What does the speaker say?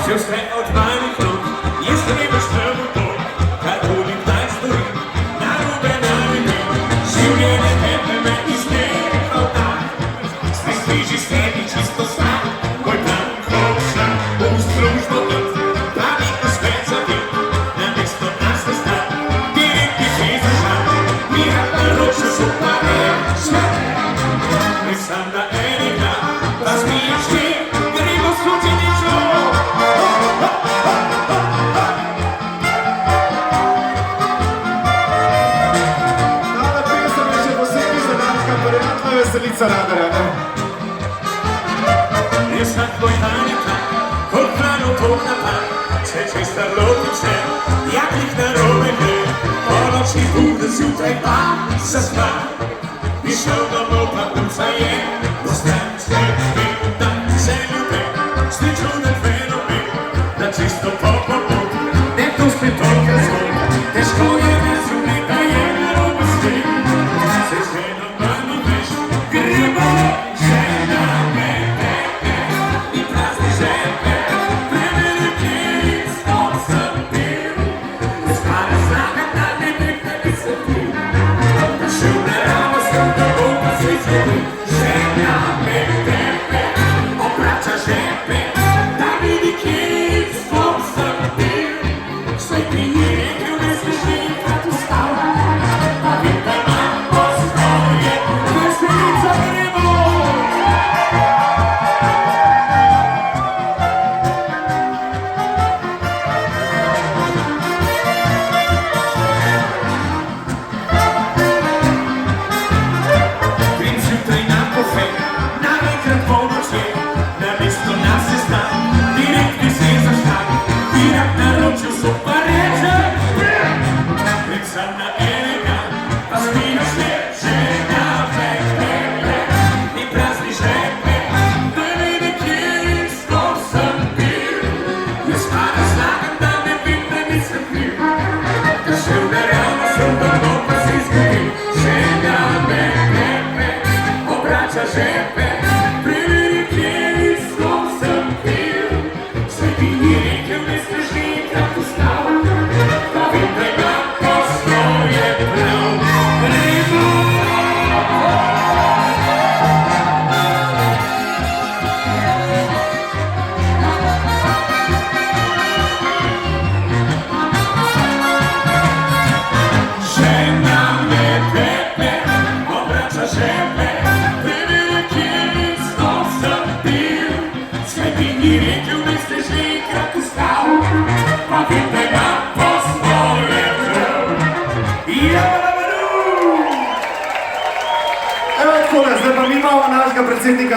Že vse od malih rok je strebaš prvo to, karkoli kdaj stori, narobe navidi. Življenje tebe me izneha tak, sve križi sebi čisto sam, moj plan hoča v službo od, pravi uspeh za ti, na mesto nas ne sta, direktni ti zažal, mira na ročo super je šel. Ne sam na enega, pa smiješ ti, gremo slučiti čo. Veselica Radarja, ne? Je sad tvoj Anita, kot hrano to napad, če čista lopiče, jak jih narobe gre, po noči bude zjutraj pa zaspa. Bi šel domov pa uca je, postan se da se ljube, sliču na fenomen, da čisto po, ne to spet toliko zvon, težko je razumeti, da je narobe svet, se ženo mami veš, gremo žena me tebe i prazni žepe, preveliki stop sem bil, ne stara snaga da ne nekde bi se pil, da šel ne ramo sem da bom pa se izgledil, žena me tebe obrača žepe, da vidi kje stop sem bil, svoj prijel ne sliši kad ustava, pa vidi da imam postoje, veselica gremo. Grem zjutraj na kofe, naenkrat polnoč je, namesto nas se stan, direktni se zaštan, irak naročil super reče. Grem sam na enega, pa smiješ se, žena več tebe i prazni žepe, da vidi kje stop sem bil, ne spada slagam da ne vidim da nisem kriv, da šel ne ramo sem da bom pa se izgledil, žena me tebe obrača žepe, preveri kje stop sem bil, sve ti ni rekel ne smeš nikrat ustaviti, pa vem da imam postoje prav, gremo. Žena me tebe obrača žepe, preveri kje stop sem bil, sve ti ni rekel ne smeš nikrat ustaviti, pa vem da imam postoje prav. Evo je takole, zdaj pa mi imamo našega predsednika